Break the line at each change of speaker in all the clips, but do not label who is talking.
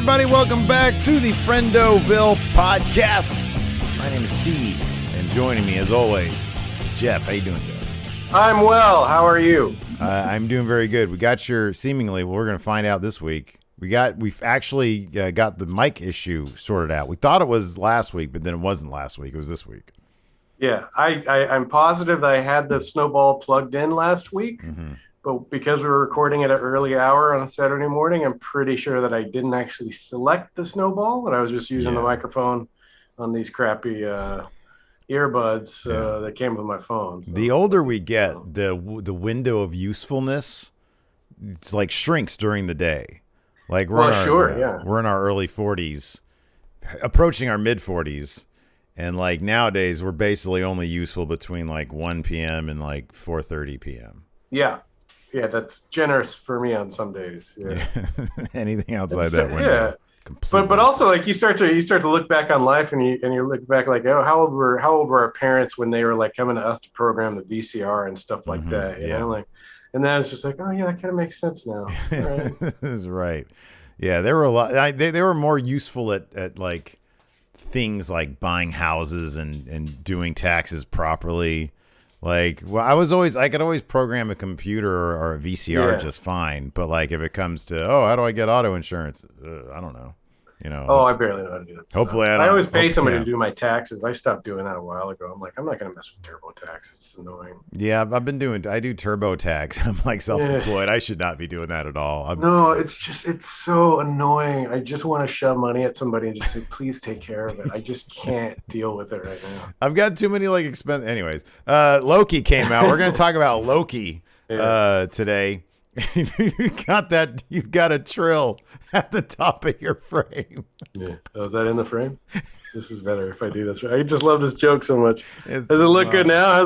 everybody. Welcome back to the Friendoville podcast. My name is Steve, and joining me, as always, Jeff. How you doing, Jeff?
I'm well. How are you?
I'm doing very good. We got your seemingly. Well, we're going to find out this week. We've actually got the mic issue sorted out. We thought it was last week, but then it wasn't last week. It was this week.
Yeah, I'm positive that I had the snowball plugged in last week, but because we were recording at an early hour on a Saturday morning, I'm pretty sure that I didn't actually select the snowball, and I was just using the microphone on these crappy earbuds that came with my phone. So.
The older we get, the window of usefulness, it's like shrinks during the day. Like we're in our early 40s, approaching our mid 40s. And like nowadays, we're basically only useful between like 1 p.m. and like 4:30 p.m.
Yeah, that's generous for me on some days. Yeah,
anything outside that window.
Yeah, but also like you start to look back on life and you look back like, oh, how old were our parents when they were like coming to us to program the VCR and stuff like that? You know, like, and then it's just like, oh yeah, that kind of makes sense now. Right.
That's right. Yeah, there were a lot. They were more useful at like things like buying houses and doing taxes properly. Like, well, I could always program a computer or a VCR just fine. But like, if it comes to, how do I get auto insurance? I don't know. You know.
Oh, I barely know how to do that.
Hopefully,
I always pay somebody to do my taxes. I stopped doing that a while ago. I'm like, I'm not going to mess with TurboTax. It's annoying.
Yeah, I do TurboTax. I'm like self-employed. I should not be doing that at all.
No, it's so annoying. I just want to shove money at somebody and just say, please take care of it. I just can't deal with it right now.
I've got too many Anyways, Loki came out. We're going to talk about Loki today. You've got a trill at the top of your frame.
Yeah. Oh, is that in the frame? This is better if I do this right. I just love this joke so much. Does it look good now?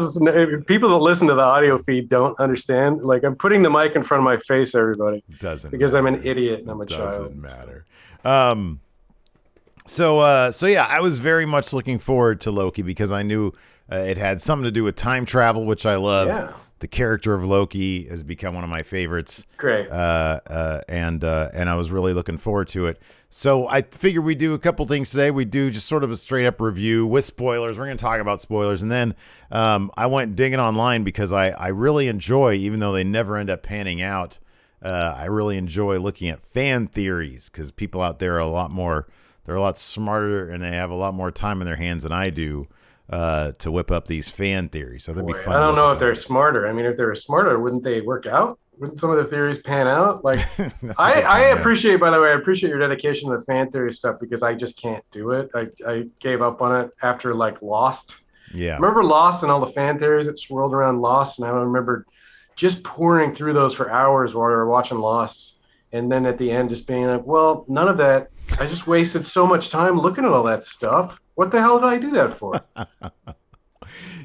People that listen to the audio feed don't understand. Like, I'm putting the mic in front of my face, everybody. Because I'm an idiot and I'm a child.
Doesn't matter. So yeah, I was very much looking forward to Loki because I knew it had something to do with time travel, which I love. Yeah. The character of Loki has become one of my favorites.
Great.
And I was really looking forward to it. So I figured we'd do a couple things today. We do just sort of a straight up review with spoilers. We're going to talk about spoilers. And then I went digging online because I really enjoy, even though they never end up panning out, I really enjoy looking at fan theories because people out there are they're a lot smarter and they have a lot more time in their hands than I do. To whip up these fan theories. So that'd be fun.
I don't know if they're smarter. I mean, if they were smarter, wouldn't they work out? Wouldn't some of the theories pan out? Like, I appreciate, by the way, your dedication to the fan theory stuff because I just can't do it. I gave up on it after like Lost.
Yeah.
Remember Lost and all the fan theories that swirled around Lost? And I remember just pouring through those for hours while we were watching Lost. And then at the end, just being like, well, none of that. I just wasted so much time looking at all that stuff. What the hell did I do that for?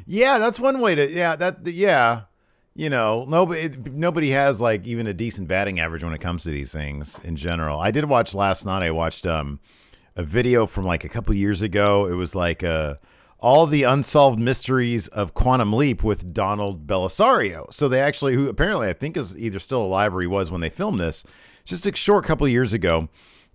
Yeah, that's one way to. You know, nobody has like even a decent batting average when it comes to these things in general. I did watch last night. I watched a video from like a couple years ago. It was like all the unsolved mysteries of Quantum Leap with Donald Belisario. So they actually, who apparently I think is either still alive or he was when they filmed this, just a short couple of years ago,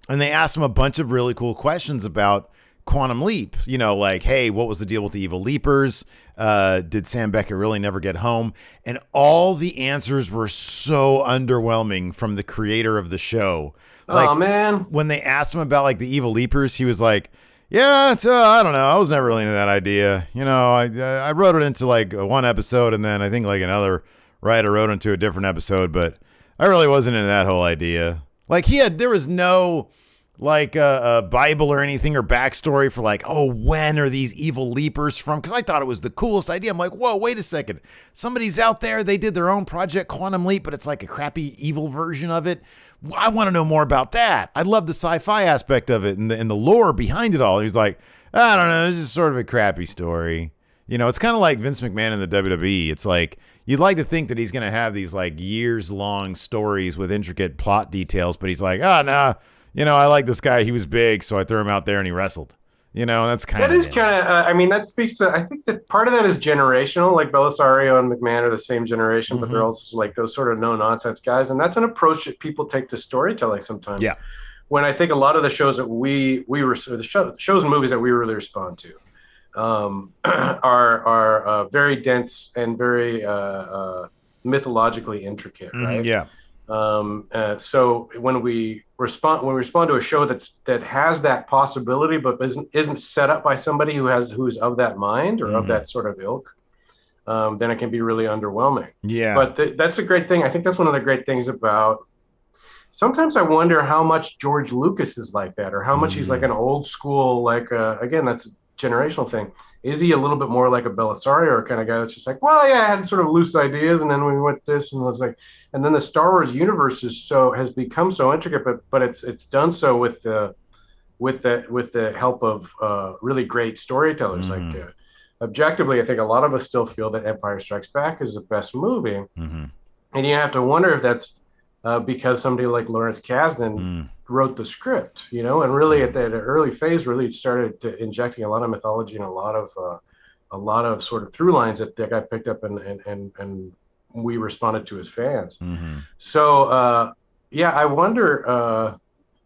and they asked him a bunch of really cool questions about Quantum Leap, you know, like, hey, what was the deal with the evil leapers? Did Sam Beckett really never get home? And all the answers were so underwhelming from the creator of the show. Like,
oh, man.
When they asked him about like the evil leapers, he was like, yeah, I don't know. I was never really into that idea. You know, I wrote it into like one episode and then I think like another writer wrote into a different episode, but I really wasn't into that whole idea. Like there was no like a Bible or anything or backstory for like, oh, when are these evil leapers from? Because I thought it was the coolest idea. I'm like, whoa, wait a second. Somebody's out there. They did their own Project Quantum Leap, but it's like a crappy evil version of it. I want to know more about that. I love the sci-fi aspect of it and the lore behind it all. He's like, I don't know. It's just sort of a crappy story. You know, it's kind of like Vince McMahon in the WWE. It's like, you'd like to think that he's going to have these like years long stories with intricate plot details, but he's like, oh, no. You know, I like this guy. He was big, so I threw him out there and he wrestled. You know, that's kind of...
That is kind of... I mean, that speaks to... I think that part of that is generational. Like, Belisario and McMahon are the same generation, but they're also, like, those sort of no-nonsense guys. And that's an approach that people take to storytelling sometimes.
Yeah.
when I think a lot of the shows that we were the shows and movies that we really respond to are very dense and very mythologically intricate, right?
Yeah.
So when we respond to a show that has that possibility, but isn't set up by somebody who's of that mind or of that sort of ilk, then it can be really underwhelming.
Yeah.
But that's a great thing. I think that's one of the great things about. Sometimes I wonder how much George Lucas is like that, or how much he's like an old school, like again, that's a generational thing. Is he a little bit more like a Belisario kind of guy that's just like, well, yeah, I had sort of loose ideas, and then we went this, and it was like, and then the Star Wars universe has become so intricate, but it's done so with the help of really great storytellers. Like objectively, I think a lot of us still feel that Empire Strikes Back is the best movie, and you have to wonder if that's because somebody like Lawrence Kasdan wrote the script, and really at that early phase, really started injecting a lot of mythology and a lot of sort of through lines that got picked up and we responded to as fans. So yeah, I wonder.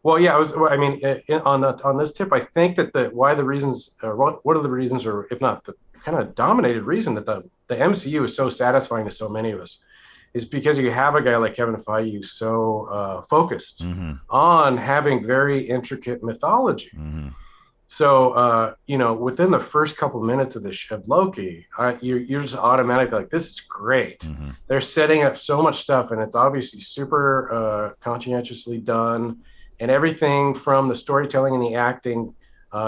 Well, yeah, on this tip, I think that what are the reasons, or if not the kind of dominated reason that the MCU is so satisfying to so many of us, is because you have a guy like Kevin Feige so focused on having very intricate mythology. So, within the first couple of minutes of Loki, you're just automatically like, this is great. They're setting up so much stuff, and it's obviously super conscientiously done, and everything from the storytelling and the acting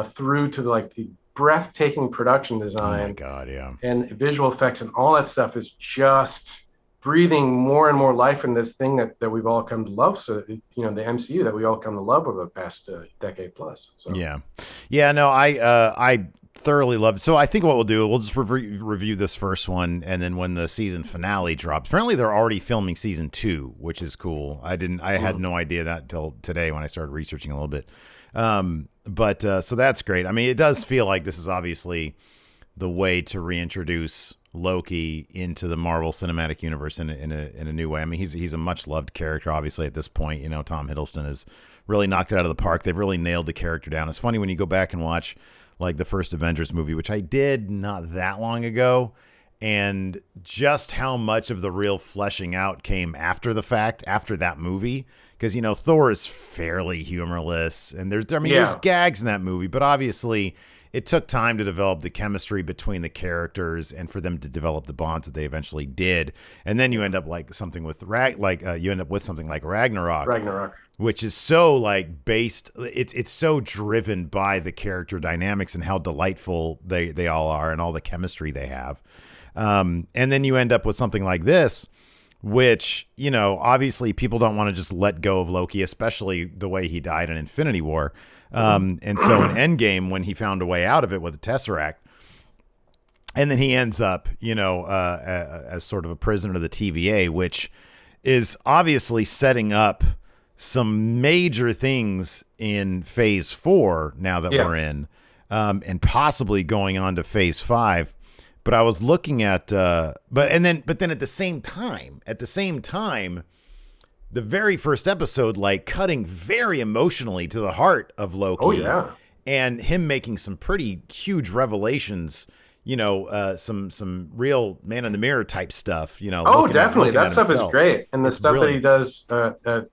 through to the breathtaking production design.
Oh my God, yeah.
And visual effects and all that stuff is just breathing more and more life in this thing that we've all come to love. So, the MCU that we all come to love over the past decade plus. So.
Yeah. No, I thoroughly love it. So I think what we'll do, we'll just review this first one, and then when the season finale drops, apparently they're already filming season 2, which is cool. I had no idea that until today when I started researching a little bit. But so that's great. I mean, it does feel like this is obviously the way to reintroduce Loki into the Marvel Cinematic Universe in a new way. I mean, he's a much loved character, obviously, at this point. Tom Hiddleston has really knocked it out of the park. They've really nailed the character down. It's funny when you go back and watch like the first Avengers movie, which I did not that long ago, and just how much of the real fleshing out came after the fact, after that movie. Because, Thor is fairly humorless, and there's gags in that movie, but obviously it took time to develop the chemistry between the characters and for them to develop the bonds that they eventually did. And then you end up like something with something like Ragnarok, which is so based. It's so driven by the character dynamics and how delightful they all are and all the chemistry they have. And then you end up with something like this, which, obviously people don't want to just let go of Loki, especially the way he died in Infinity War. And so in Endgame, when he found a way out of it with the Tesseract, and then he ends up, as sort of a prisoner of the TVA, which is obviously setting up some major things in Phase 4 now that we're in, and possibly going on to Phase 5. But I was looking at, but then at the same time, the very first episode, cutting very emotionally to the heart of Loki.
Oh, yeah.
And him making some pretty huge revelations, some real man in the mirror type stuff,
Oh, definitely. That stuff is great. And the stuff
brilliant.
that he does,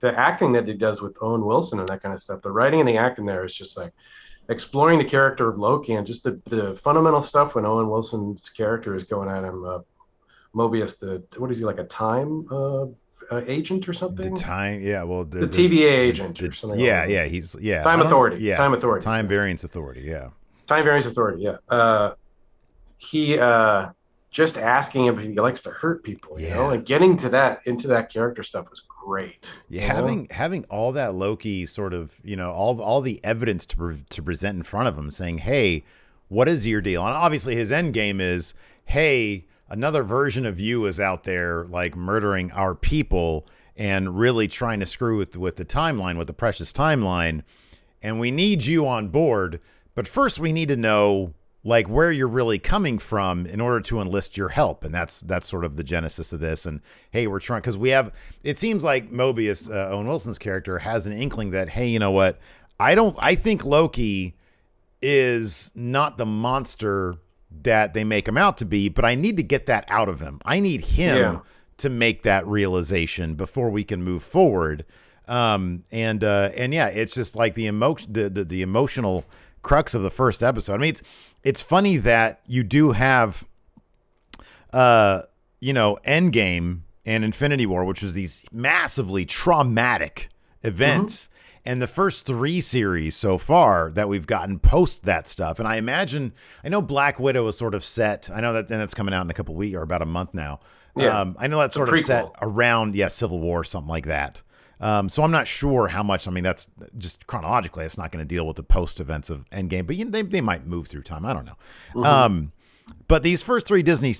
the acting that he does with Owen Wilson and that kind of stuff, the writing and the acting there is just exploring the character of Loki and just the fundamental stuff when Owen Wilson's character is going at him. Mobius, what is he, like a time agent or something?
The
TVA agent or something.
He's
Time Authority. Time Authority.
Time Variance Authority. Yeah.
Time Variance Authority. Yeah. He just asking him if he likes to hurt people, and getting into that character stuff was great.
Yeah, having all that Loki sort of, all the evidence to present in front of him, saying, "Hey, what is your deal?" And obviously his end game is, "Hey, another version of you is out there murdering our people and really trying to screw with the timeline, with the precious timeline. And we need you on board. But first we need to know like where you're really coming from in order to enlist your help. And that's sort of the genesis of this. And hey, we're trying, because it seems like Mobius, Owen Wilson's character, has an inkling that, hey, you know what? I think Loki is not the monster that they make him out to be, but I need to get that out of him. I need him to make that realization before we can move forward. And yeah, it's just like the emotional crux of the first episode. I mean, it's funny that you do have, Endgame and Infinity War, which was these massively traumatic events. And the first 3 series so far that we've gotten post that stuff. And I know Black Widow is sort of set. I know that's coming out in a couple weeks or about a month now. Yeah. I know that's sort of set around, Civil War, something like that. So I'm not sure how much. I mean, that's just chronologically, it's not going to deal with the post events of Endgame, but they might move through time. I don't know. But these first 3 Disney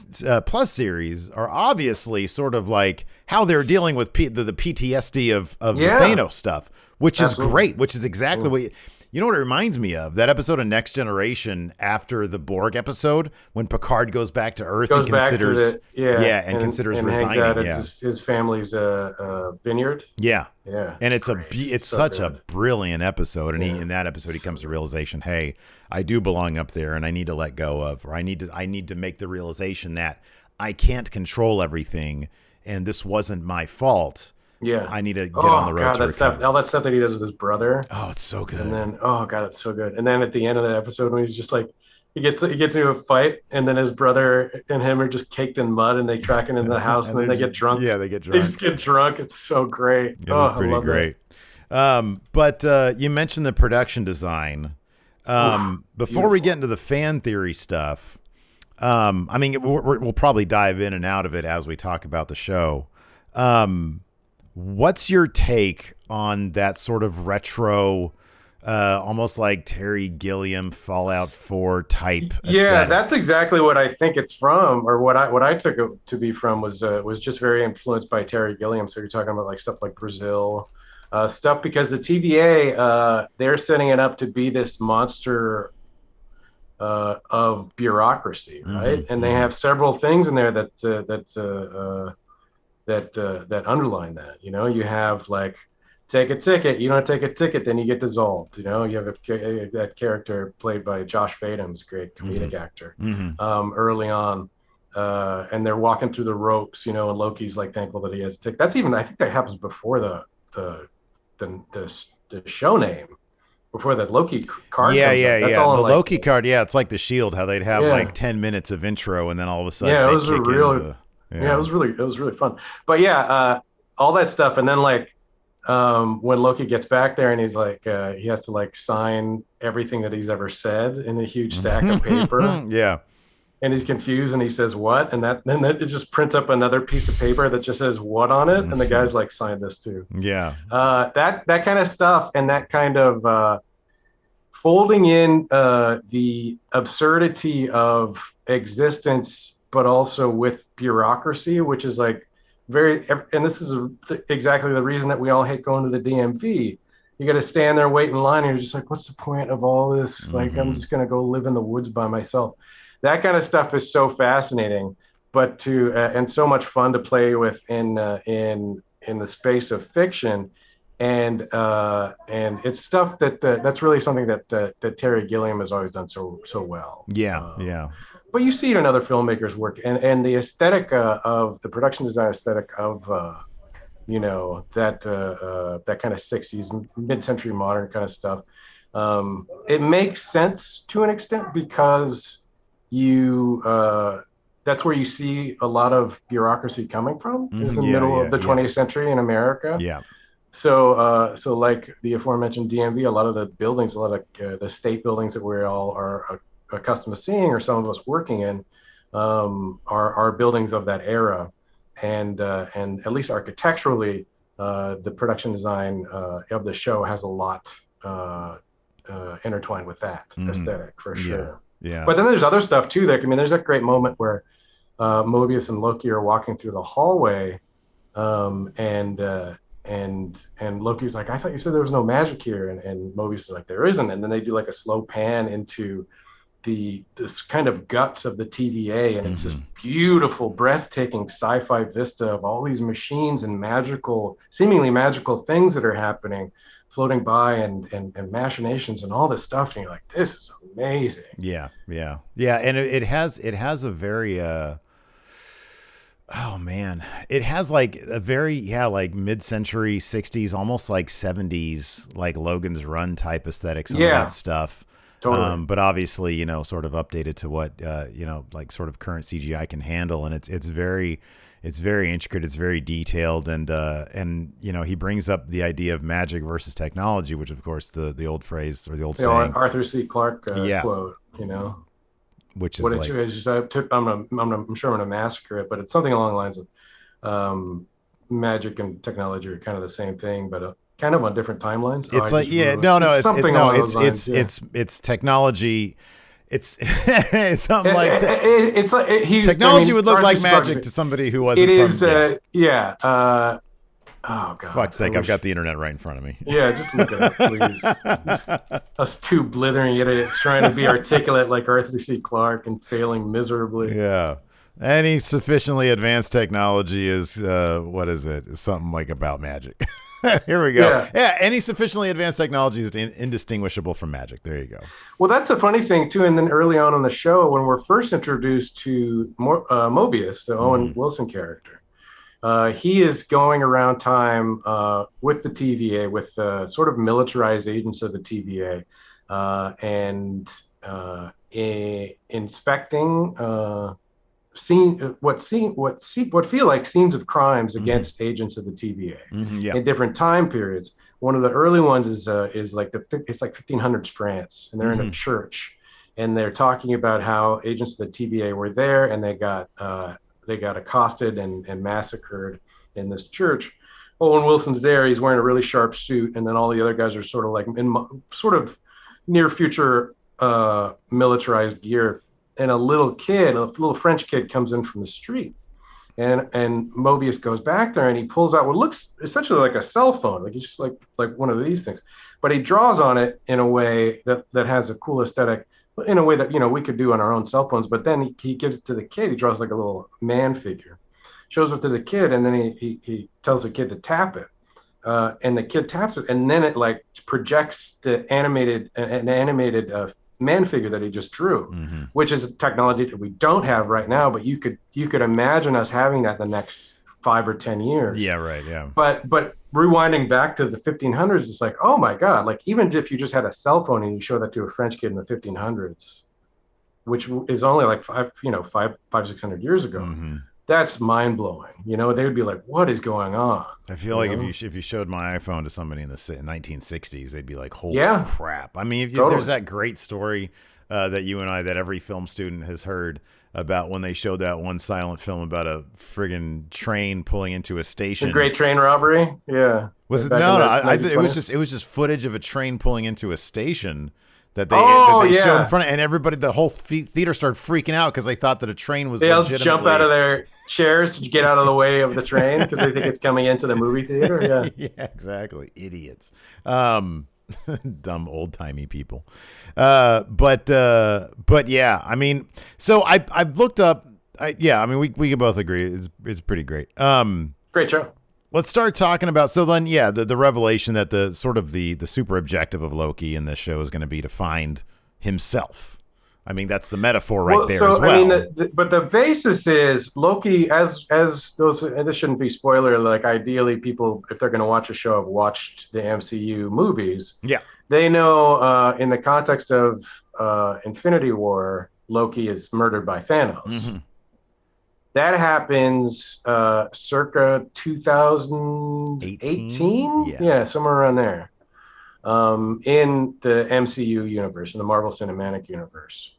Plus series are obviously sort of like how they're dealing with the PTSD of the Thanos stuff, which is great, which is exactly what you know what it reminds me of? That episode of Next Generation after the Borg episode when Picard goes back to Earth and considers considers resigning.
His family's vineyard.
Yeah. And it's
it's
such a brilliant episode. And in that episode he comes to the realization, hey, I do belong up there and I need to let go of, or I need to make the realization that I can't control everything and this wasn't my fault. Yeah, I need to get on the road to recovery.
All that stuff that he does with his brother.
Oh, it's so good.
And then, it's so good. And then at the end of that episode, when he's just like, he gets into a fight, and then his brother and him are just caked in mud, and they track him into the house, and then they get drunk.
Yeah, they get drunk.
They just get drunk. It's so great.
It was pretty great. But you mentioned the production design. Before we get into the fan theory stuff, I mean, we'll probably dive in and out of it as we talk about the show. What's your take on that sort of retro, almost like Terry Gilliam Fallout 4 type aesthetic?
Yeah, that's exactly what I think it's from, or what I took it to be from was just very influenced by Terry Gilliam. So you're talking about like stuff like Brazil, stuff, because the TVA, they're setting it up to be this monster of bureaucracy, right? And they have several things in there that underline that. You know, you have like, take a ticket. You don't take a ticket, then you get dissolved. You know, you have that character played by Josh Fadem's great comedic actor early on, and they're walking through the ropes. You know, and Loki's like thankful that he has a ticket. That's even, I think that happens before the show name, before that Loki card.
The Loki card. Yeah, it's like the Shield. How they'd have like 10 minutes of intro, and then all of a sudden, it was it was really fun. But all that stuff, and then like when Loki gets back there and he's like he has to like sign everything that he's ever said in a huge stack of paper. And he's confused and he says what, and then it just prints up another piece of paper that just says what on it, and the guy's like, sign this too. That kind of stuff, and that kind of folding in the absurdity of existence, but also with bureaucracy, which is like and this is exactly the reason that we all hate going to the DMV. You got to stand there, wait in line, and you're just like, what's the point of all this? Like, I'm just going to go live in the woods by myself. That kind of stuff is so fascinating, but and so much fun to play with in the space of fiction. And it's stuff that's really something that Terry Gilliam has always done so well. But you see it in other filmmakers' work, and the aesthetic of the production design aesthetic of that kind of 60s mid-century modern kind of stuff. It makes sense to an extent because that's where you see a lot of bureaucracy coming from, is the middle of the 20th century in America. So like the aforementioned DMV, a lot of the buildings, a lot of the state buildings that we all are accustomed to seeing, or some of us working in, are buildings of that era, and at least architecturally, the production design of the show has a lot intertwined with that aesthetic for sure. But then there's other stuff too. There's that great moment where Mobius and Loki are walking through the hallway, and Loki's like, I thought you said there was no magic here, and Mobius is like, there isn't. And then they do like a slow pan into
this kind of guts of the TVA, and it's this beautiful, breathtaking sci-fi vista of all these machines and seemingly magical things that are happening, floating by, and machinations and all this stuff. And you're like, this is amazing.
Yeah, and it has a very oh man, it has like a very like mid-century 60s, almost like 70s, like Logan's Run type aesthetic, some of that stuff.
Totally.
But obviously, sort of updated to what like sort of current CGI can handle, and it's very intricate, it's very detailed, and he brings up the idea of magic versus technology, which of course the old phrase or the old saying,
Arthur C. Clarke quote,
which is
what
like,
I'm sure I'm gonna massacre it, but it's something along the lines of magic and technology are kind of the same thing, but kind of on different timelines.
It's like, it's technology. It's it's something like technology would look like magic to somebody who wasn't.
It is, oh God!
Fuck's sake, I've got the internet right in front of me.
Yeah, just look at it, please. Us two blithering idiots trying to be articulate like Arthur C. Clarke and failing miserably.
Yeah. Any sufficiently advanced technology is what is it? Is something like about magic. Here we go. Yeah, any sufficiently advanced technology is indistinguishable from magic. There you go.
Well, that's the funny thing too. And then early on in the show, when we're first introduced to Mobius, the Owen Wilson character, he is going around time with the TVA, with sort of militarized agents of the TVA, and inspecting what feel like scenes of crimes against agents of the TVA in different time periods. One of the early ones is like it's like 1500s France, and they're in a church, and they're talking about how agents of the TVA were there, and they got accosted and massacred in this church. Owen Wilson's there. He's wearing a really sharp suit, and then all the other guys are sort of like in sort of near future militarized gear. And a little French kid comes in from the street, and Mobius goes back there and he pulls out what looks essentially like a cell phone, like it's just like one of these things, but he draws on it in a way that has a cool aesthetic, in a way that we could do on our own cell phones. But then he gives it to the kid. He draws like a little man figure, shows it to the kid, and then he tells the kid to tap it, and the kid taps it, and then it like projects an animated man figure that he just drew, which is a technology that we don't have right now, but you could imagine us having that the next 5 or 10 years.
Yeah, right. Yeah.
But rewinding back to the 1500s, it's like, oh my God, like even if you just had a cell phone and you show that to a French kid in the 1500s, which is only like 600 years ago, that's mind blowing. They would be like, what is going on?
I feel like if you showed my iPhone to somebody in the 1960s, they'd be like, holy crap. I mean, there's that great story that you and I, that every film student has heard about, when they showed that one silent film about a friggin' train pulling into a station.
The Great Train Robbery. Yeah.
Was it? No, it was just footage of a train pulling into a station that they showed in front of, and everybody, the whole theater started freaking out because they thought that a train was legitimately...
They'll jump out of their chairs to get out of the way of the train because they think it's coming into the movie theater. Yeah,
yeah, exactly. Idiots. Dumb old-timey people. But yeah, I mean, so I've looked up... we can both agree it's pretty great.
Great show.
Let's start talking about, so then, the revelation that the sort of the super objective of Loki in this show is going to be to find himself. I mean, that's the metaphor as well.
I mean, but the basis is Loki, as those, and this shouldn't be spoiler, like ideally people, if they're going to watch a show, have watched the MCU movies.
Yeah.
They know in the context of Infinity War, Loki is murdered by Thanos. That happens circa 2018? Yeah, somewhere around there. In the MCU universe, in the Marvel Cinematic Universe.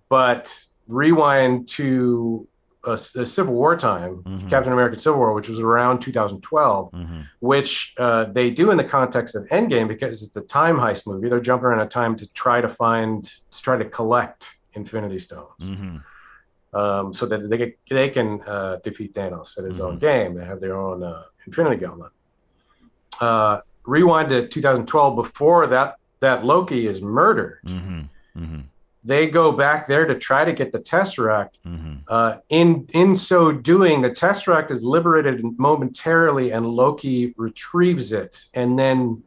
But rewind to a Civil War time, Captain America Civil War, which was around 2012, which they do in the context of Endgame because it's a time heist movie. They're jumping around a time to try to collect Infinity Stones. So that they can defeat Thanos at his own game. They have their own Infinity Gauntlet. Rewind to 2012. Before that that Loki is murdered. They go back there to try to get the Tesseract. In so doing, the Tesseract is liberated momentarily, and Loki retrieves it and then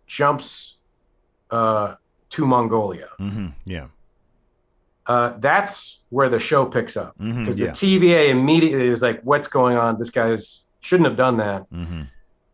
jumps to Mongolia.
Yeah.
That's where the show picks up, because
Yeah.
the TVA immediately is like, "What's going on? This guy's shouldn't have done that."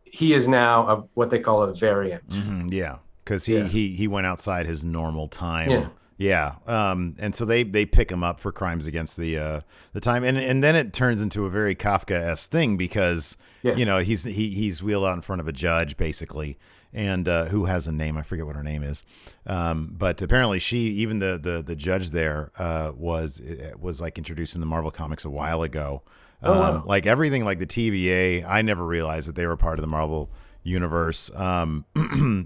He is now what they call a variant.
Yeah, because
Yeah.
he went outside his normal time.
Yeah.
Yeah. And so they pick him up for crimes against the time, and then it turns into a very Kafka-esque thing because
Yes.
you know he's wheeled out in front of a judge basically, and who has a name, I forget what her name is, but apparently even the judge there was like introduced in the Marvel comics a while ago.
Wow.
Like everything, like the TVA, I never realized that they were part of the Marvel universe. And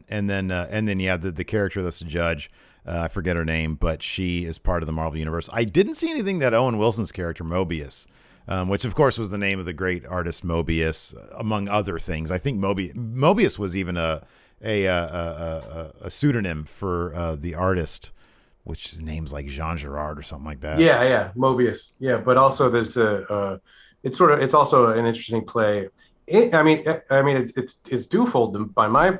then yeah, the character that's the judge, I forget her name, but she is part of the Marvel universe. I didn't see anything that Owen Wilson's character Mobius, which of course was the name of the great artist Mobius, among other things. I think Mobius was even a pseudonym for the artist, which his name's like Jean Girard or something like that.
Yeah, Mobius. Yeah, but also there's it's also an interesting play. I mean, it's twofold by my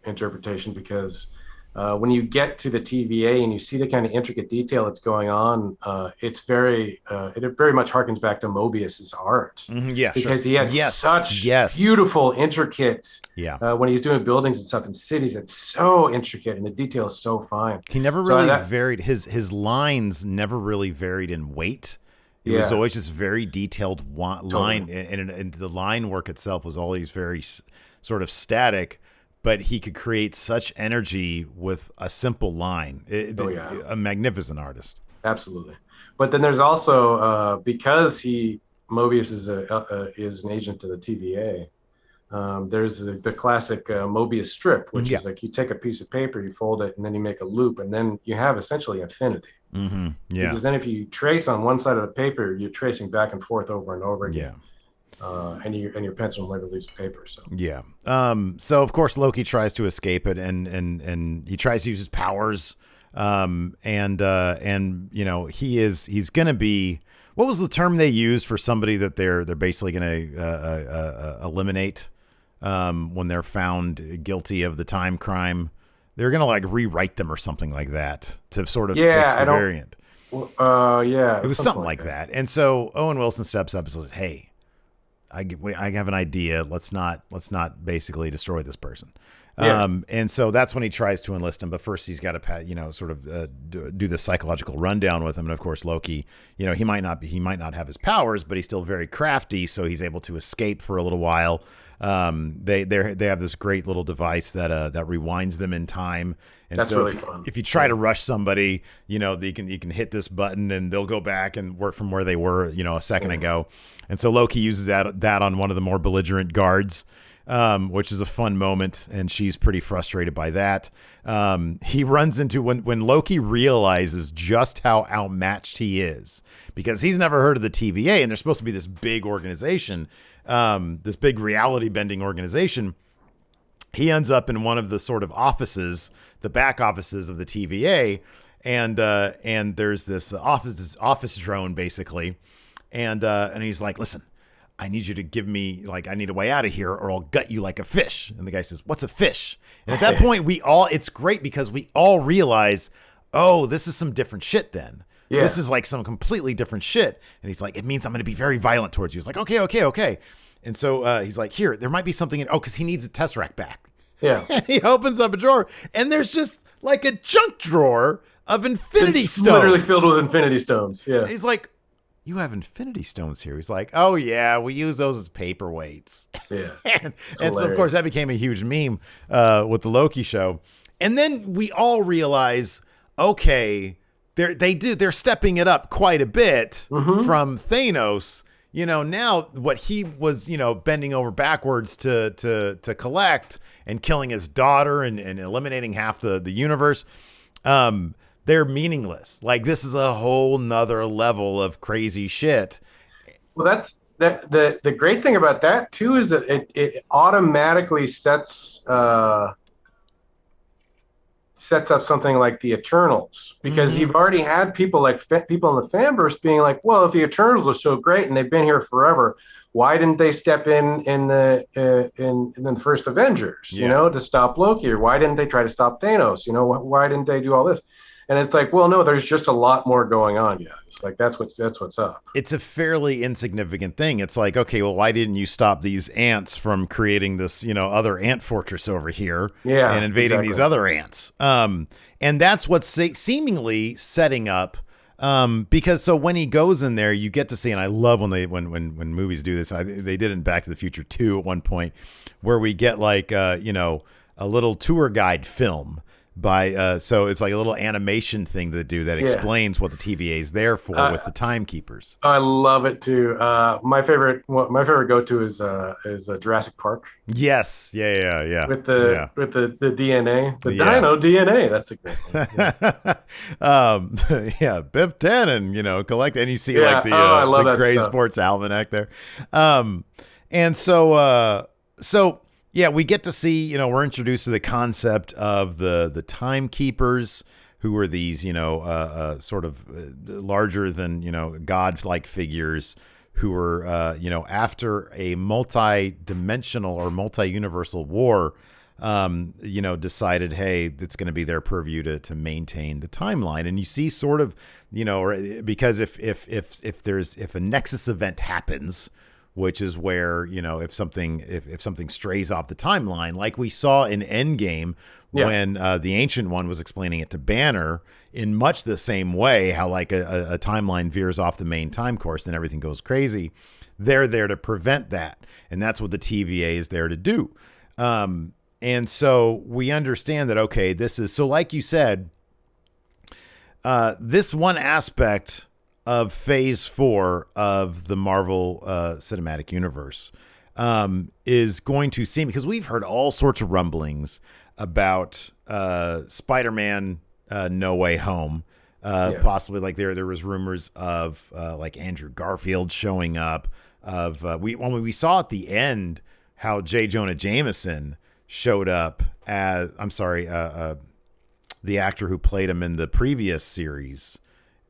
interpretation, because when you get to the TVA and you see the kind of intricate detail that's going on, it very much harkens back to Mobius's art.
Yeah,
because
sure.
he had such beautiful, intricate.
Yeah.
When he's doing buildings and stuff in cities, it's so intricate and the detail is so fine.
He never really varied his lines. Never really varied in weight. It was always just very detailed line, and the line work itself was always very sort of static. But he could create such energy with a simple line. A magnificent artist.
Absolutely. But then there's also because Mobius is an agent to the TVA. There's the classic Mobius strip, which is like you take a piece of paper, you fold it, and then you make a loop, and then you have essentially infinity.
Yeah.
Because then if you trace on one side of the paper, you're tracing back and forth over and over again.
Yeah.
And your pencil never leaves paper. So
yeah. So of course Loki tries to escape it, and he tries to use his powers. And you know he's gonna be, what was the term they used for somebody that they're basically gonna eliminate when they're found guilty of the time crime? They're gonna like rewrite them or something like that to sort of fix the variant.
Yeah,
it was something like that. And so Owen Wilson steps up and says, "Hey, I have an idea. Let's not basically destroy this person."
Yeah.
And so that's when he tries to enlist him. But first he's got to, sort of do the psychological rundown with him. And of course, Loki, he might not have his powers, but he's still very crafty. So he's able to escape for a little while. They have this great little device that rewinds them in time. And
that's
so
really fun.
If you try to rush somebody, you can hit this button and they'll go back and work from where they were, a second ago. And so Loki uses that on one of the more belligerent guards, which is a fun moment, and she's pretty frustrated by that. He runs into when Loki realizes just how outmatched he is, because he's never heard of the TVA, and they're supposed to be this big organization, this big reality bending organization. He ends up in one of the sort of offices, the back offices of the TVA, and there's this office drone basically, and he's like, "Listen, I need you to give me, I need a way out of here or I'll gut you like a fish." And the guy says, "What's a fish?" And at that point, it's great because we all realize, oh, this is some different shit then. Yeah. This is like some completely different shit. And he's like, "It means I'm going to be very violent towards you." It's like, okay. And so he's like, "Here, there might be something because he needs a Tesseract back."
Yeah.
And he opens up a drawer and there's just like a junk drawer of Infinity Stones.
Literally filled with Infinity Stones. Yeah.
And he's like, "You have Infinity Stones here?" He's like, "Oh yeah, we use those as paperweights."
Yeah.
and so of course that became a huge meme with the Loki show. And then we all realize, okay, they're stepping it up quite a bit from Thanos. Now what he was, bending over backwards to collect and killing his daughter and eliminating half the universe. They're meaningless. Like, this is a whole nother level of crazy shit.
Well, that's the great thing about that too, is that it automatically sets sets up something like the Eternals, because you've already had people like people in the fanverse being like, well, if the Eternals are so great and they've been here forever, why didn't they step in the in the first Avengers, to stop Loki? Or why didn't they try to stop Thanos? Why didn't they do all this? And it's like, well, no, there's just a lot more going on, guys. Like that's what's up.
It's a fairly insignificant thing. It's like, okay, well, why didn't you stop these ants from creating this, other ant fortress over here and invading these other ants? And that's what's seemingly setting up. Because so when he goes in there, you get to see, and I love when movies do this. They did it in Back to the Future 2 at one point, where we get like a little tour guide film by so it's like a little animation thing that do that explains what the TVA is there for with the timekeepers.
I love it too. My favorite go-to is Jurassic Park.
Yes, yeah.
With the DNA, dino DNA. That's a great one.
Yeah, Biff Tannen, collect, and you see like the Gray Sports Almanac there, and so. Yeah, we get to see, we're introduced to the concept of the timekeepers, who are these, sort of larger than, God-like figures who are, after a multi-dimensional or multi-universal war, decided, hey, it's going to be their purview to maintain the timeline. And you see sort of, because if a Nexus event happens, which is where, if something strays off the timeline, like we saw in Endgame when the Ancient One was explaining it to Banner in much the same way, how like a timeline veers off the main time course and everything goes crazy. They're there to prevent that. And that's what the TVA is there to do. And so we understand that, okay, this is, so like you said, this one aspect of phase 4 of the Marvel Cinematic Universe is going to seem, because we've heard all sorts of rumblings about Spider-Man No Way Home. Possibly like there was rumors of like Andrew Garfield showing up, of when we saw at the end how J. Jonah Jameson showed up as, the actor who played him in the previous series.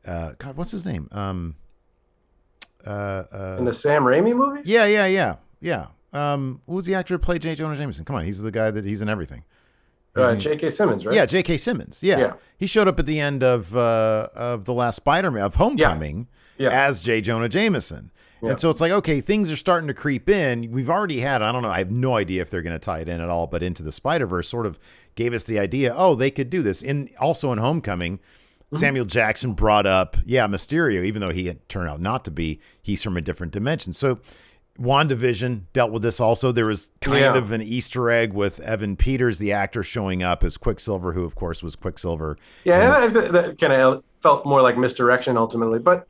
God, what's his name? In
the Sam Raimi movies?
Yeah. Who was the actor who played J. Jonah Jameson? Come on, he's the guy that he's in everything.
J.K. Simmons, right?
Yeah, J.K. Simmons. Yeah. He showed up at the end of the last Spider-Man, of Homecoming, as J. Jonah Jameson. Yeah. And so it's like, okay, things are starting to creep in. We've already had, I don't know, I have no idea if they're going to tie it in at all, but Into the Spider-Verse sort of gave us the idea, they could do this. Also in Homecoming, Samuel Jackson brought up, Mysterio, even though he had turned out not to be, he's from a different dimension. So WandaVision dealt with this also. There was kind of an Easter egg with Evan Peters, the actor, showing up as Quicksilver, who, of course, was Quicksilver.
Yeah, that kind of felt more like misdirection ultimately. But,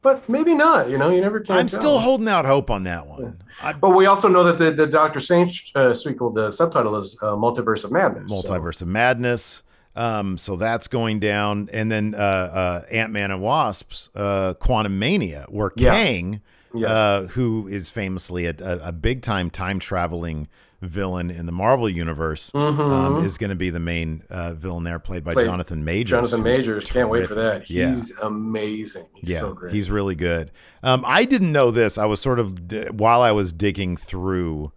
but maybe not. You never can.
I'm still holding out hope on that one.
But we also know that the Doctor Strange sequel, the subtitle is Multiverse of Madness.
Multiverse of Madness. So that's going down. And then Ant-Man and Wasp's Quantum Mania, where Kang, who is famously a big-time time-traveling villain in the Marvel Universe, is going to be the main villain there, played by Jonathan Majors.
Jonathan Majors. Can't wait for that. He's amazing. He's so great.
He's really good. I didn't know this. I was sort of, while I was digging through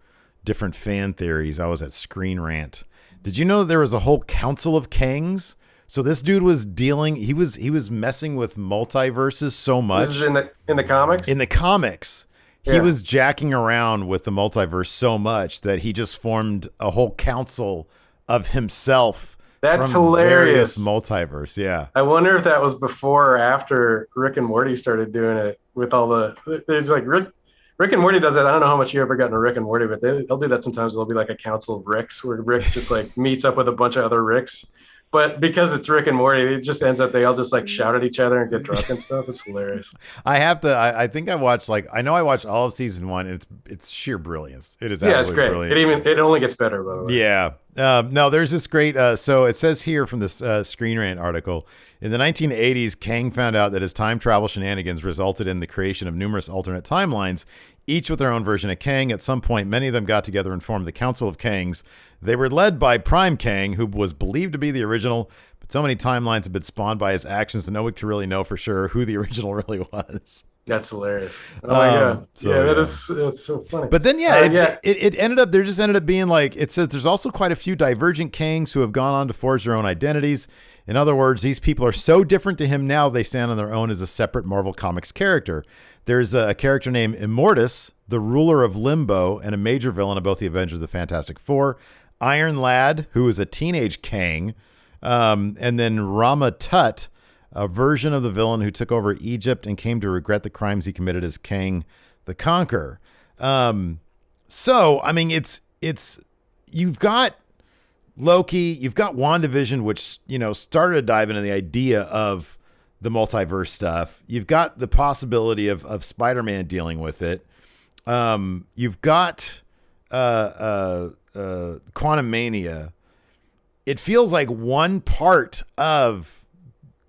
different fan theories, I was at Screen Rant. Did you know that there was a whole council of Kangs? So this dude was he was messing with multiverses so much.
This is in the comics?
In the comics. He was jacking around with the multiverse so much that he just formed a whole council of himself.
That's
from
hilarious.
Various multiverse, yeah.
I wonder if that was before or after Rick and Morty started doing it with all there's like Rick and Morty does it. I don't know how much you ever gotten a Rick and Morty, but they'll do that sometimes. There'll be like a council of Ricks where Rick just like meets up with a bunch of other Ricks. But because it's Rick and Morty, it just ends up they all just like shout at each other and get drunk and stuff. It's hilarious.
I think I watched I watched all of season 1, and it's sheer brilliance. It is absolutely
it's great.
Brilliant.
It only gets better, by the way.
Yeah. No, there's this great. So it says here from this Screen Rant article. In the 1980s, Kang found out that his time travel shenanigans resulted in the creation of numerous alternate timelines, each with their own version of Kang. At some point, many of them got together and formed the Council of Kangs. They were led by Prime Kang, who was believed to be the original, but so many timelines have been spawned by his actions that no one can really know for sure who the original really was.
That's hilarious. Oh my god! That's so funny.
But then, it ended up. There just ended up being like it says. There's also quite a few divergent Kangs who have gone on to forge their own identities. In other words, these people are so different to him now they stand on their own as a separate Marvel Comics character. There's a character named Immortus, the ruler of Limbo, and a major villain of both the Avengers of the Fantastic Four. Iron Lad, who is a teenage Kang, and then Rama Tut, a version of the villain who took over Egypt and came to regret the crimes he committed as Kang the Conqueror. So, I mean, it's you've got Loki, you've got WandaVision, which, started to dive into the idea of the multiverse stuff. You've got the possibility of Spider-Man dealing with it. You've got Quantumania. It feels like one part of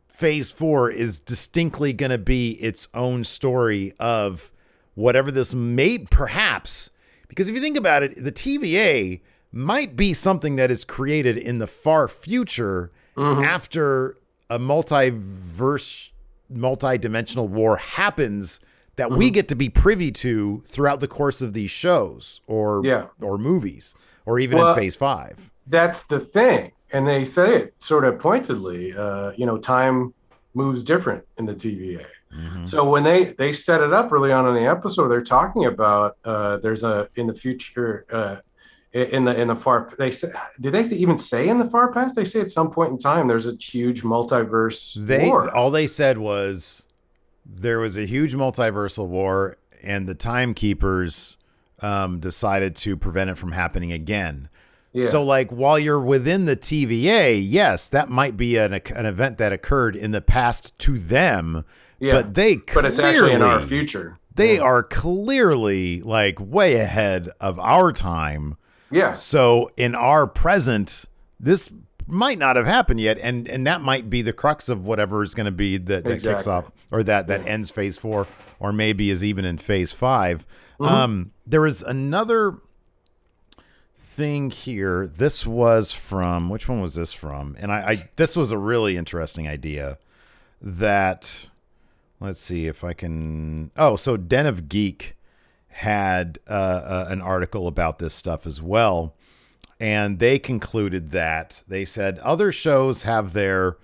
Phase 4 is distinctly going to be its own story of whatever this may perhaps, because if you think about it, the TVA might be something that is created in the far future after a multi-dimensional war happens that we get to be privy to throughout the course of these shows or movies or even in Phase 5.
That's the thing. And they say it sort of pointedly, time moves different in the TVA. So when they set it up early on in the episode, they're talking about there's in the future, in the far, they say, did they even say in the far past? They say at some point in time there's a huge multiverse war.
All they said was there was a huge multiversal war, and the Timekeepers decided to prevent it from happening again. Yeah. So, like, while you're within the TVA, yes, that might be an event that occurred in the past to them. Yeah. But
it's actually in our future.
They are clearly like way ahead of our time.
Yeah.
So in our present, this might not have happened yet, and that might be the crux of whatever is going to be that kicks off or that ends Phase 4, or maybe is even in Phase 5. There was another thing here. This was from, which one was this from? And I this was a really interesting idea that, let's see if I can. Oh, so Den of Geek had an article about this stuff as well. And they concluded that they said other shows have their,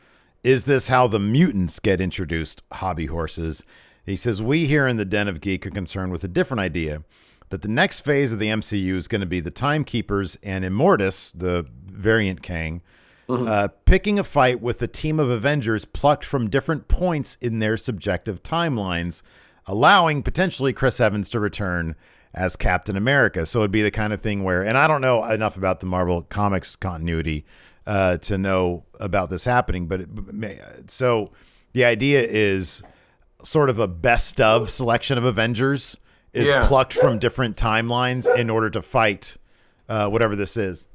is this how the mutants get introduced hobby horses? He says, we here in the Den of Geek are concerned with a different idea, that the next phase of the MCU is going to be the Timekeepers and Immortus, the variant Kang, picking a fight with a team of Avengers plucked from different points in their subjective timelines, allowing potentially Chris Evans to return as Captain America. So it'd be the kind of thing where, and I don't know enough about the Marvel Comics continuity to know about this happening, but so the idea is sort of a best of selection of Avengers is plucked from different timelines in order to fight whatever this is.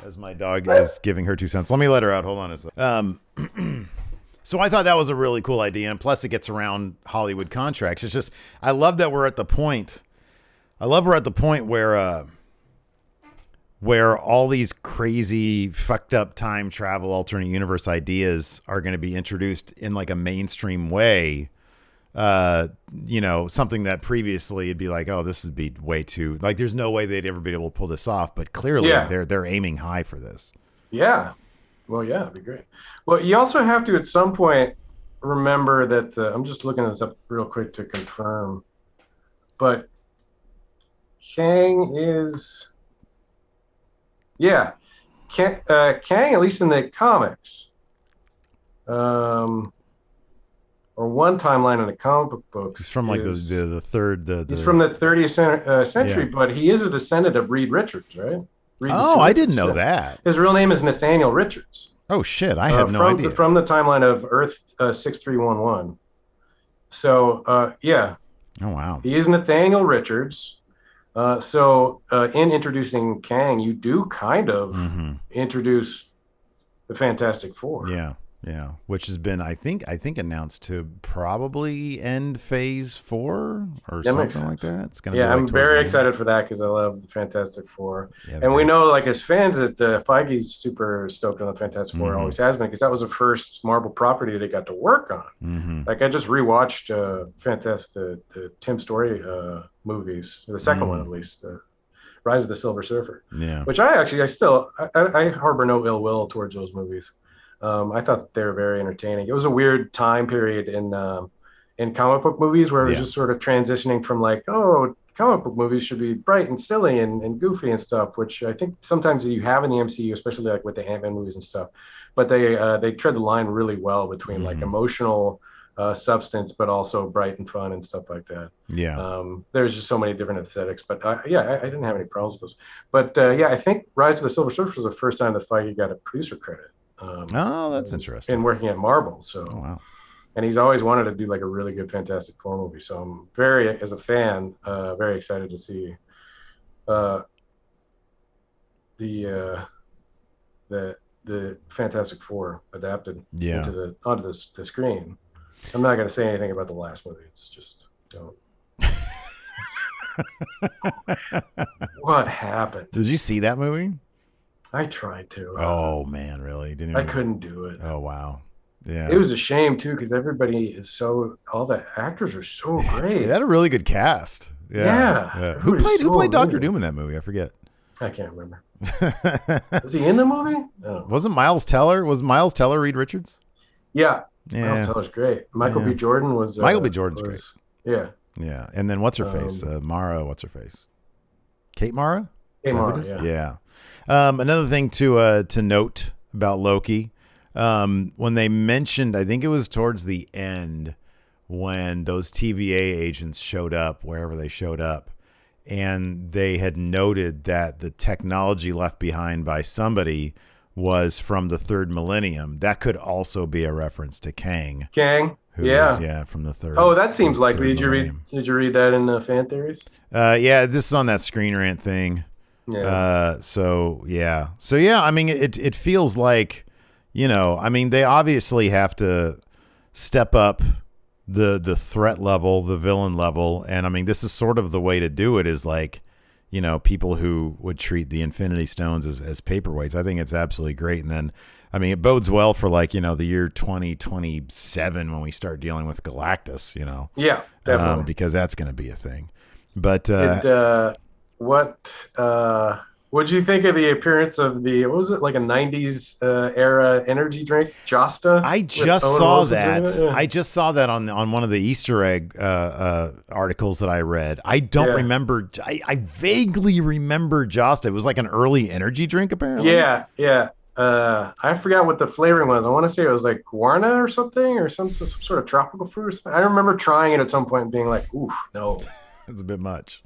As my dog is giving her 2 cents. Let me let her out. Hold on a second. So I thought that was a really cool idea, and plus it gets around Hollywood contracts. It's just, I love that we're at the point. I love we're at the point where all these crazy, fucked up time travel, alternate universe ideas are going to be introduced in like a mainstream way. Something that previously it'd be like, oh, this would be way too, like, there's no way they'd ever be able to pull this off. But clearly they're aiming high for this.
Yeah. Well, yeah, it'd be great. Well, you also have to, at some point, remember that I'm just looking this up real quick to confirm, but Kang is, Kang, at least in the comics, or one timeline in the comic book books.
He's from like the third.
He's from the 30th century, but he is a descendant of Reed Richards, right?
I didn't know that.
His real name is Nathaniel Richards.
Oh shit! I had no idea.
From the timeline of Earth 6311. So Oh
wow.
He is Nathaniel Richards. In introducing Kang, you do kind of introduce the Fantastic Four.
Yeah. Yeah, which has been I think announced to probably end Phase 4 or
That makes
something like
sense.
that. It's gonna be
Yeah,
like
I'm
towards the
very
end.
excited for that because I love the Fantastic Four,
Yeah, they're
and we
great.
know, like as fans, that Feige's super stoked on the Fantastic Four.
Mm-hmm.
Always has been because that was the first Marvel property they got to work on.
Mm-hmm.
Like I just rewatched the Tim Story movies, the second one
Mm-hmm.
at least, Rise of the Silver Surfer,
Yeah.
which I harbor no ill will towards those movies. I thought they were very entertaining. It was a weird time period in comic book movies where it was
Yeah.
just sort of transitioning from like, oh, comic book movies should be bright and silly and goofy and stuff, which I think sometimes you have in the MCU, especially like with the Ant-Man movies and stuff. But they tread the line really well between like
Mm-hmm.
emotional substance, but also bright and fun and stuff like that.
Yeah.
There's just so many different aesthetics, but I didn't have any problems with those. But yeah, I think Rise of the Silver Surfer was the first time that Feige got a producer credit
Oh, that's interesting.
in working at Marvel.
Oh,
So,
wow.
and he's always wanted to do like a really good Fantastic Four movie. So I'm very, as a fan, very excited to see uh, the the Fantastic Four adapted
Yeah.
into onto the screen. I'm not going to say anything about the last movie. It's just don't. What happened?
Did you see that movie?
I tried to.
Oh man, really? Didn't
I
even...
couldn't do it.
Oh wow. Yeah.
It was a shame too because everybody is all the actors are so great.
They had a really good cast. Yeah. Who played Doctor Doom in that movie? I forget.
I can't remember. Was he in the movie? No.
Wasn't Miles Teller? Was Miles Teller Reed Richards?
Yeah.
Yeah.
Miles Teller's great. Michael B. Jordan was.
Michael B. Jordan's great.
Yeah.
Yeah. And then what's her face? Mara. What's her face? Kate Mara.
Kate Mara. Yeah.
Yeah. Another thing to note about Loki, when they mentioned, I think it was towards the end when those TVA agents showed up, wherever they showed up, and they had noted that the technology left behind by somebody was from the third millennium. That could also be a reference to Kang. Who is, from the third.
Oh, that seems likely. Did you read that in the fan theories?
Yeah, this is on that Screen Rant thing.
Yeah.
So I mean, it feels like, I mean, they obviously have to step up the threat level, the villain level, and I mean, this is sort of the way to do it. Is like, people who would treat the Infinity Stones as paperweights. I think it's absolutely great, and then, I mean, it bodes well for like, the year 2027 when we start dealing with Galactus.
Yeah, definitely.
Because that's going to be a thing. But
what'd you think of the appearance of what was it, like a 90s era energy drink, Josta?
I just saw that. Yeah. I just saw that on one of the Easter egg articles that I read. I don't remember. I vaguely remember Josta. It was like an early energy drink, apparently.
Yeah. I forgot what the flavoring was. I want to say it was like guarana or something, or some sort of tropical fruit or something. I remember trying it at some point and being like, oof, no.
It's a bit much.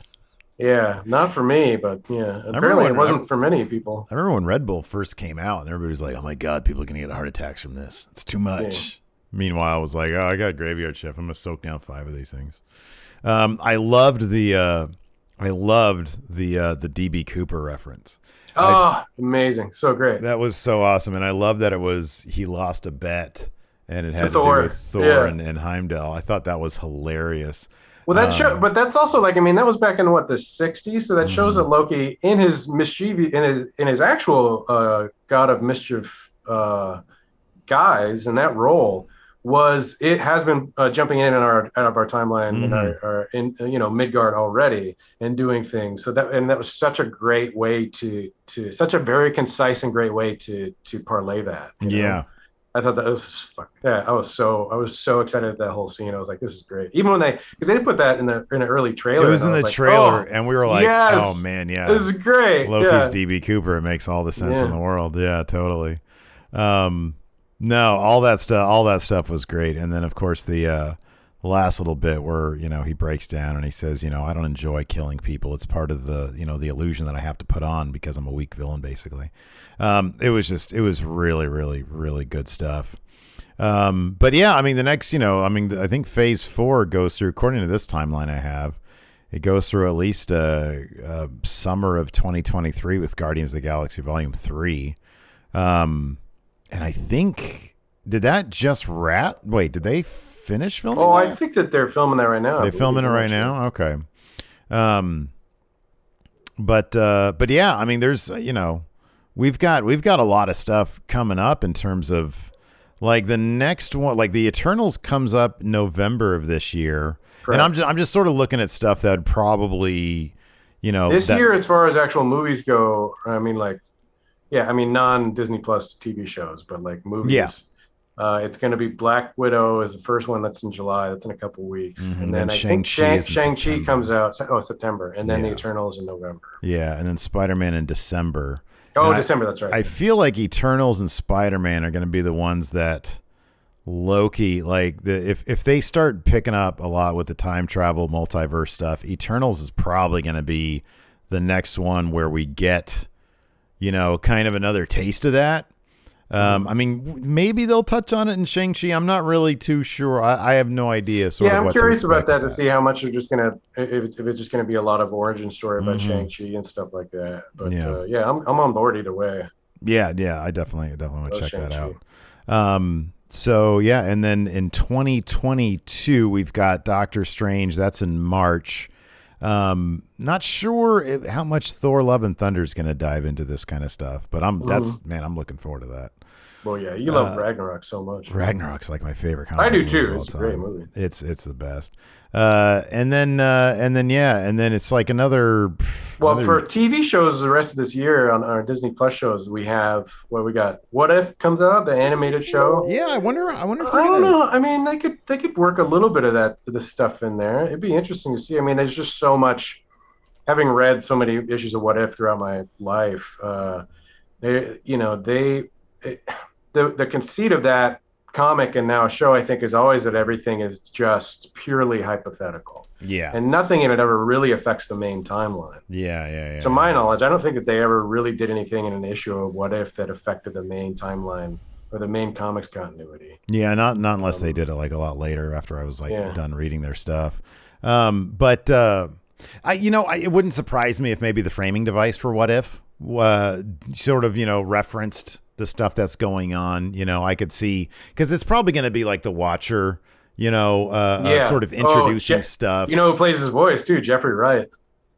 Yeah, not for me, but yeah, apparently it wasn't for many people.
I remember when Red Bull first came out and everybody was like, oh my God, people are going to get heart attacks from this. It's too much. Yeah. Meanwhile, I was like, oh, I got Graveyard Shift. I'm going to soak down 5 of these things. I loved the DB Cooper reference.
Oh, amazing. So great.
That was so awesome. And I love that he lost a bet and it had to do with Thor and Heimdall. I thought that was hilarious.
Well, but that's also like, I mean, that was back in the 60s. So that shows that Loki, in his mischievous, in his actual God of Mischief guise in that role, has been jumping in out of our timeline in Midgard already and doing things. So that was such a great way to such a very concise and great way to parlay that. You know? I thought that was I was so excited at that whole scene. I was like, this is great. Even when because they put that in an early trailer.
It was in the trailer, and we were like, oh man, yeah,
this is great.
Loki's DB Cooper. It makes all the sense in the world. Yeah, totally. No, all that stuff was great. And then of course the last little bit where, he breaks down and he says, I don't enjoy killing people. It's part of the, the illusion that I have to put on because I'm a weak villain, basically. It was really, really, really good stuff. But yeah, I mean, the next, I think phase 4 goes through, according to this timeline I have, it goes through at least summer of 2023 with Guardians of the Galaxy Volume 3. And I think did that just wrap? Wait, did they finish filming?
Oh,
that?
I think that they're filming that right now.
They're filming it right now. Okay. But yeah, I mean, there's we've got a lot of stuff coming up in terms of like the next one, like the Eternals comes up November of this year. Correct. And I'm just sort of looking at stuff that would probably,
this year, as far as actual movies go, I mean, non-Disney Plus TV shows, but like movies.
Yeah.
It's going to be Black Widow is the first one that's in July. That's in a couple weeks.
Mm-hmm.
And then I think Shang-Chi comes out, September. And then the Eternals in November.
Yeah, and then Spider-Man in December.
Oh, December, that's right.
I feel like Eternals and Spider-Man are going to be the ones that Loki, like if they start picking up a lot with the time travel multiverse stuff, Eternals is probably going to be the next one where we get, kind of another taste of that. I mean, maybe they'll touch on it in Shang-Chi. I'm not really too sure. I have no idea.
I'm curious about that to see how much they're just gonna, if it's just gonna be a lot of origin story about Shang-Chi and stuff like that. But I'm on board either way.
Yeah, I definitely want to check that out. So yeah, and then in 2022 we've got Doctor Strange. That's in March. Not sure how much Thor: Love and Thunder is going to dive into this kind of stuff, but I'm looking forward to that.
Well, yeah, you love Ragnarok so much.
Ragnarok's like my favorite comic.
I do too. It's a great movie.
It's the best. And then it's like another.
For TV shows, the rest of this year on our Disney Plus shows, we have we got. What If comes out, the animated show.
Yeah, I wonder if
I don't know. I mean, they could work a little bit of the stuff in there. It'd be interesting to see. I mean, there's just so much. Having read so many issues of What If throughout my life, the conceit of that comic and now show, I think, is always that everything is just purely hypothetical.
Yeah.
And nothing in it ever really affects the main timeline.
Yeah.
To my knowledge, I don't think that they ever really did anything in an issue of What If that affected the main timeline or the main comics continuity.
Yeah, not unless they did it like a lot later after I was done reading their stuff. It wouldn't surprise me if maybe the framing device for What If sort of, referenced the stuff that's going on. I could see, because it's probably going to be like the Watcher, sort of introducing stuff.
Who plays his voice too? Jeffrey Wright.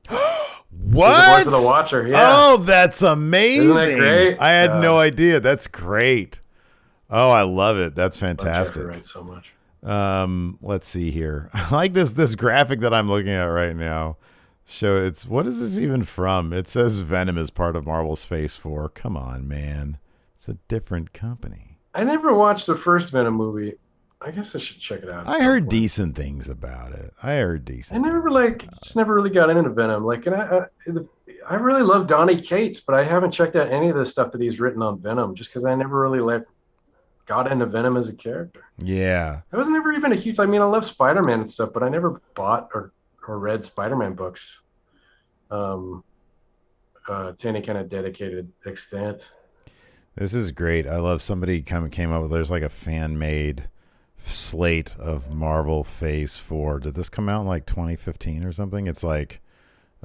What?
The voice of the Watcher. Yeah.
Oh, that's amazing.
Isn't that great?
I had no idea. That's great. Oh, I love it. That's fantastic.
I love Jeffrey Wright so much.
Let's see here. I like this graphic that I'm looking at right now. What is this even from? It says Venom is part of Marvel's Phase 4. Come on, man. It's a different company.
I never watched the first Venom movie. I guess I should check it out.
I heard decent things about it. I never
really got into Venom. Like, and I really love Donny Cates, but I haven't checked out any of the stuff that he's written on Venom, just because I never really got into Venom as a character.
Yeah.
I was never even a huge. I mean, I love Spider-Man and stuff, but I never bought or read Spider-Man books to any kind of dedicated extent.
This is great. I love somebody came up with, there's like a fan-made slate of Marvel Phase 4. Did this come out in like 2015 or something? It's like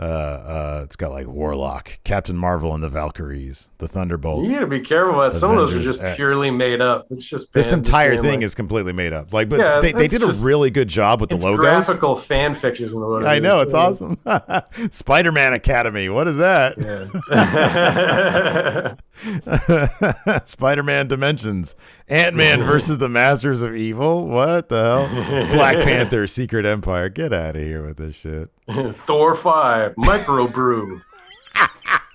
it's got like Warlock, Captain Marvel and the Valkyries, the Thunderbolts.
You need to be careful about some of those are just purely made up. It's just
this entire thing is completely made up. Like, but they did a really good job with the logos.
Graphical fan fiction.
I know, it's awesome. Spider-Man Academy. What is that?
Yeah.
Spider-Man Dimensions. Ant-Man versus the Masters of Evil. What the hell? Black Panther, Secret Empire. Get out of here with this shit.
Thor 5, microbrew.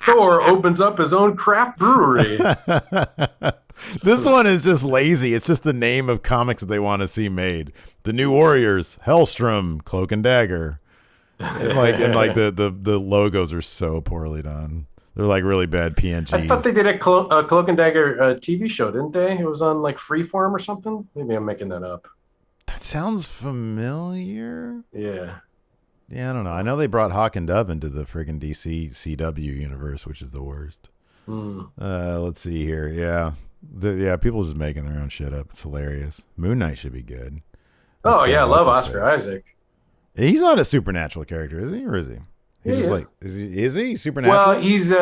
Thor opens up his own craft brewery.
This one is just lazy. It's just the name of comics that they want to see made. The New Warriors, Hellstrom, Cloak and Dagger. And the logos are so poorly done. They're like really bad PNGs.
I thought they did a Cloak and Dagger TV show, didn't they? It was on like Freeform or something. Maybe I'm making that up.
That sounds familiar.
Yeah.
Yeah, I don't know. I know they brought Hawk and Dove into the friggin' DC CW universe, which is the worst. Let's see here. Yeah. People just making their own shit up. It's hilarious. Moon Knight should be good.
I love Oscar Isaac.
He's not a supernatural character, is he? Or is he? He's just like, is he supernatural?
Well, he's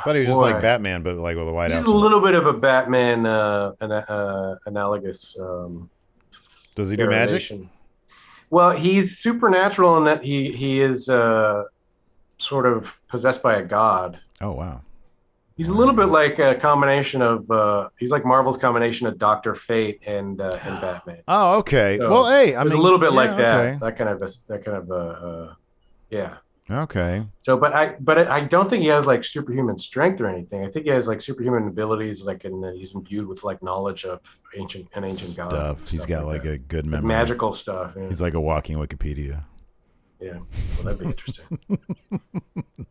thought he was just like Batman, but like with a white
He's
outfit.
a little bit of a Batman analogous.
Does he do magic?
Well, he's supernatural in that he is sort of possessed by a god.
Oh, wow.
He's a little bit like a combination of he's like Marvel's combination of Dr. Fate and Batman.
Oh, okay.
So
well, hey,
I mean, a little bit like that.
Okay.
That kind of yeah.
Okay.
So, but I don't think he has like superhuman strength or anything. I think he has like superhuman abilities, like he's imbued with like knowledge of ancient
stuff.
gods.
He's got like a good memory,
like magical stuff. Yeah.
He's like a walking Wikipedia.
Yeah, well, that'd be interesting.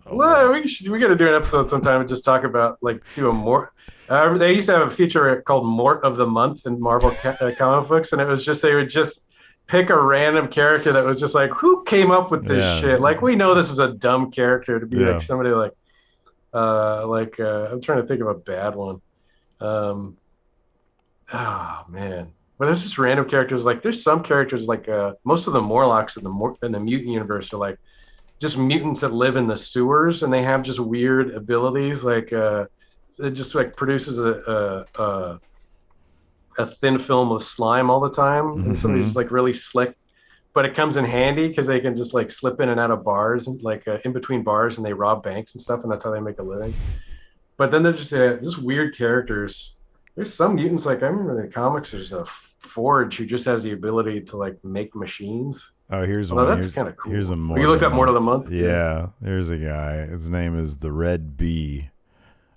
Well, we got to do an episode sometime and just talk about like do a more. They used to have a feature called Mort of the Month in Marvel comic books, and it was just they would just pick a random character that was just like, who came up with this shit? Like, we know this is a dumb character to be like somebody like I'm trying to think of a bad one. Oh man. But there's just random characters. Like, there's some characters like most of the Morlocks in the mutant universe are like just mutants that live in the sewers, and they have just weird abilities. Like it just like produces a thin film of slime all the time, and somebody's just like really slick. But it comes in handy because they can just like slip in and out of bars, and like in between bars, and they rob banks and stuff, and that's how they make a living. But then they're just weird characters. There's some mutants, like I remember in the comics, there's a Forge who just has the ability to like make machines.
Oh, here's one.
That's kind of cool.
Here's a more.
You looked up Mort of the Month?
Yeah, there's a guy. His name is the Red Bee.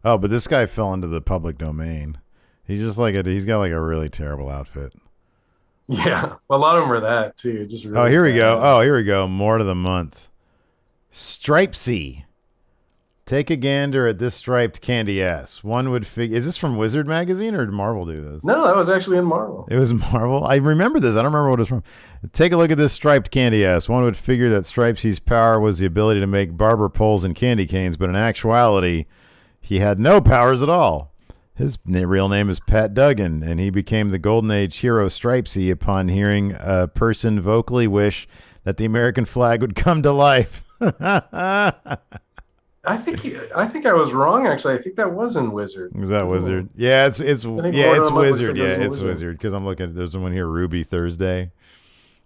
Oh, but this guy fell into the public domain. He's just like he's got like a really terrible outfit.
Yeah, well, a lot of them are that too. Just really
here we go. Here we go. Mort of the Month. Stripesy. Take a gander at this striped candy ass. One would figure. Is this from Wizard Magazine or did Marvel do this?
No, that was actually in Marvel.
It was Marvel. I remember this. I don't remember what it was from. Take a look at this striped candy ass. One would figure that Stripesy's power was the ability to make barber poles and candy canes, but in actuality, he had no powers at all. His real name is Pat Duggan, and he became the Golden Age hero Stripesy upon hearing a person vocally wish that the American flag would come to life.
I think I was wrong. Actually, I think that was in Wizard.
Is that Wizard? Yeah, it's Wizard. Yeah, it's Wizard because I'm looking. There's one here, Ruby Thursday.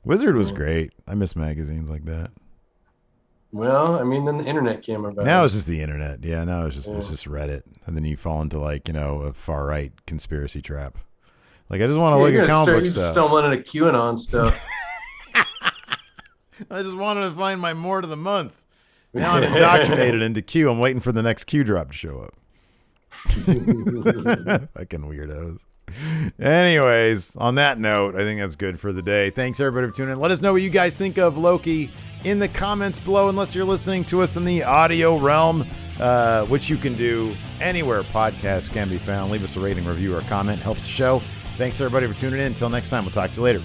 Wizard was great. I miss magazines like that.
Well, I mean, then the internet came about.
Now it's just the internet. Yeah, now it's just Reddit, and then you fall into like a far right conspiracy trap. Like I just want to look at comic book stuff.
Stumbling into QAnon stuff.
I just wanted to find my Mort of the Month. Now I'm indoctrinated into Q. I'm waiting for the next Q drop to show up. Fucking weirdos. Anyways, on that note, I think that's good for the day. Thanks everybody for tuning in. Let us know what you guys think of Loki in the comments below, unless you're listening to us in the audio realm, which you can do anywhere podcasts can be found. Leave us a rating, review, or comment. Helps the show. Thanks everybody for tuning in. Until next time, we'll talk to you later.